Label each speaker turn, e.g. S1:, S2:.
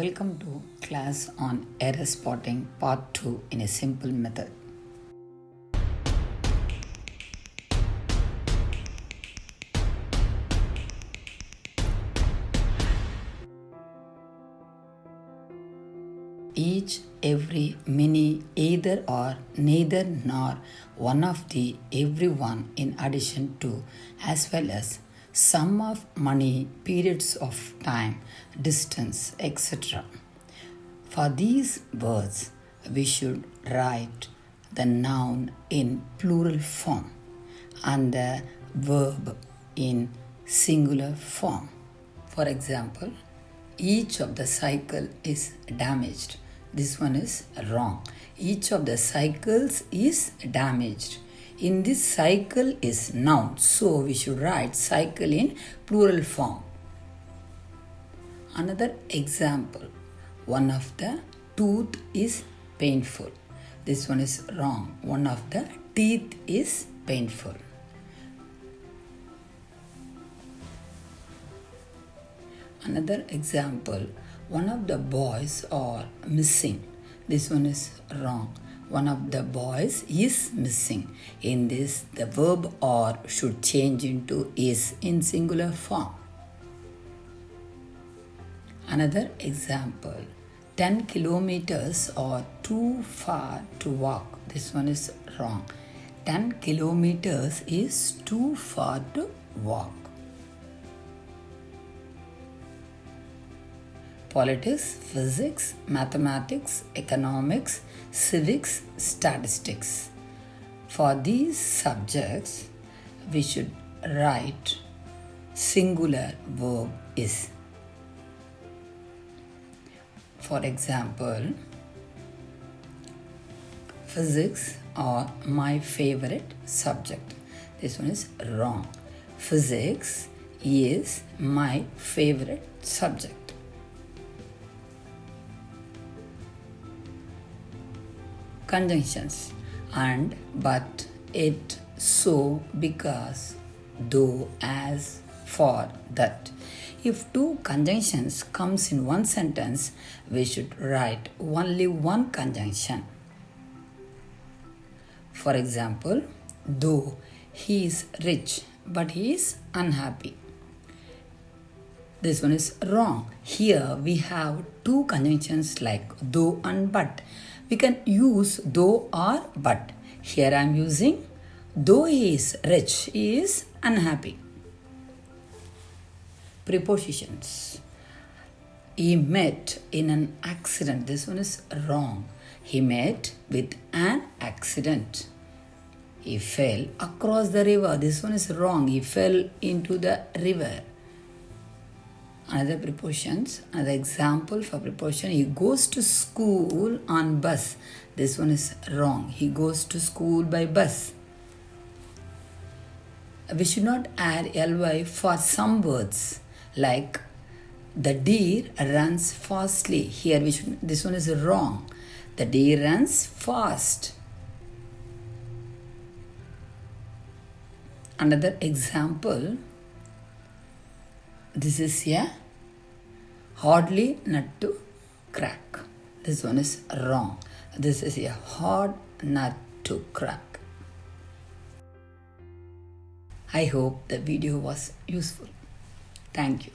S1: Welcome to class on error spotting part 2 in a simple method. Each, every, many, either or, neither nor, one of the, everyone in addition to, as well as sum of money, periods of time, distance, etc. For these words, we should write the noun in plural form and the verb in singular form. For example, each of the cycle is damaged. This one is wrong. Each of the cycles is damaged. In this cycle is noun, so we should write cycle in plural form. Another example, one of the tooth is painful. This one is wrong. One of the teeth is painful. Another example, one of the boys are missing. This one is wrong. One of the boys is missing. In this, the verb or should change into is in singular form. Another example, 10 kilometers are too far to walk. This one is wrong. 10 kilometers is too far to walk. Politics, physics, mathematics, economics, civics, statistics. For these subjects, we should write singular verb is. For example, physics are my favorite subject. This one is wrong. Physics is my favorite subject. Conjunctions and, but, it, so, because, though, as, for, that. If two conjunctions comes in one sentence, we should write only one conjunction. For example, though he is rich, but he is unhappy. This one is wrong. Here we have two conjunctions like though and but. We can use though or but. Here I am using though he is rich, he is unhappy. Prepositions. He met in an accident. This one is wrong. He met with an accident. He fell across the river. This one is wrong. He fell into the river. Another prepositions, another example for preposition, he goes to school on bus. This one is wrong. He goes to school by bus. We should not add ly for some words like the deer runs fastly. Here this one is wrong. The deer runs fast. Another example, this is a hardly nut to crack. This one is wrong. This is a hard nut to crack. I hope the video was useful. Thank you.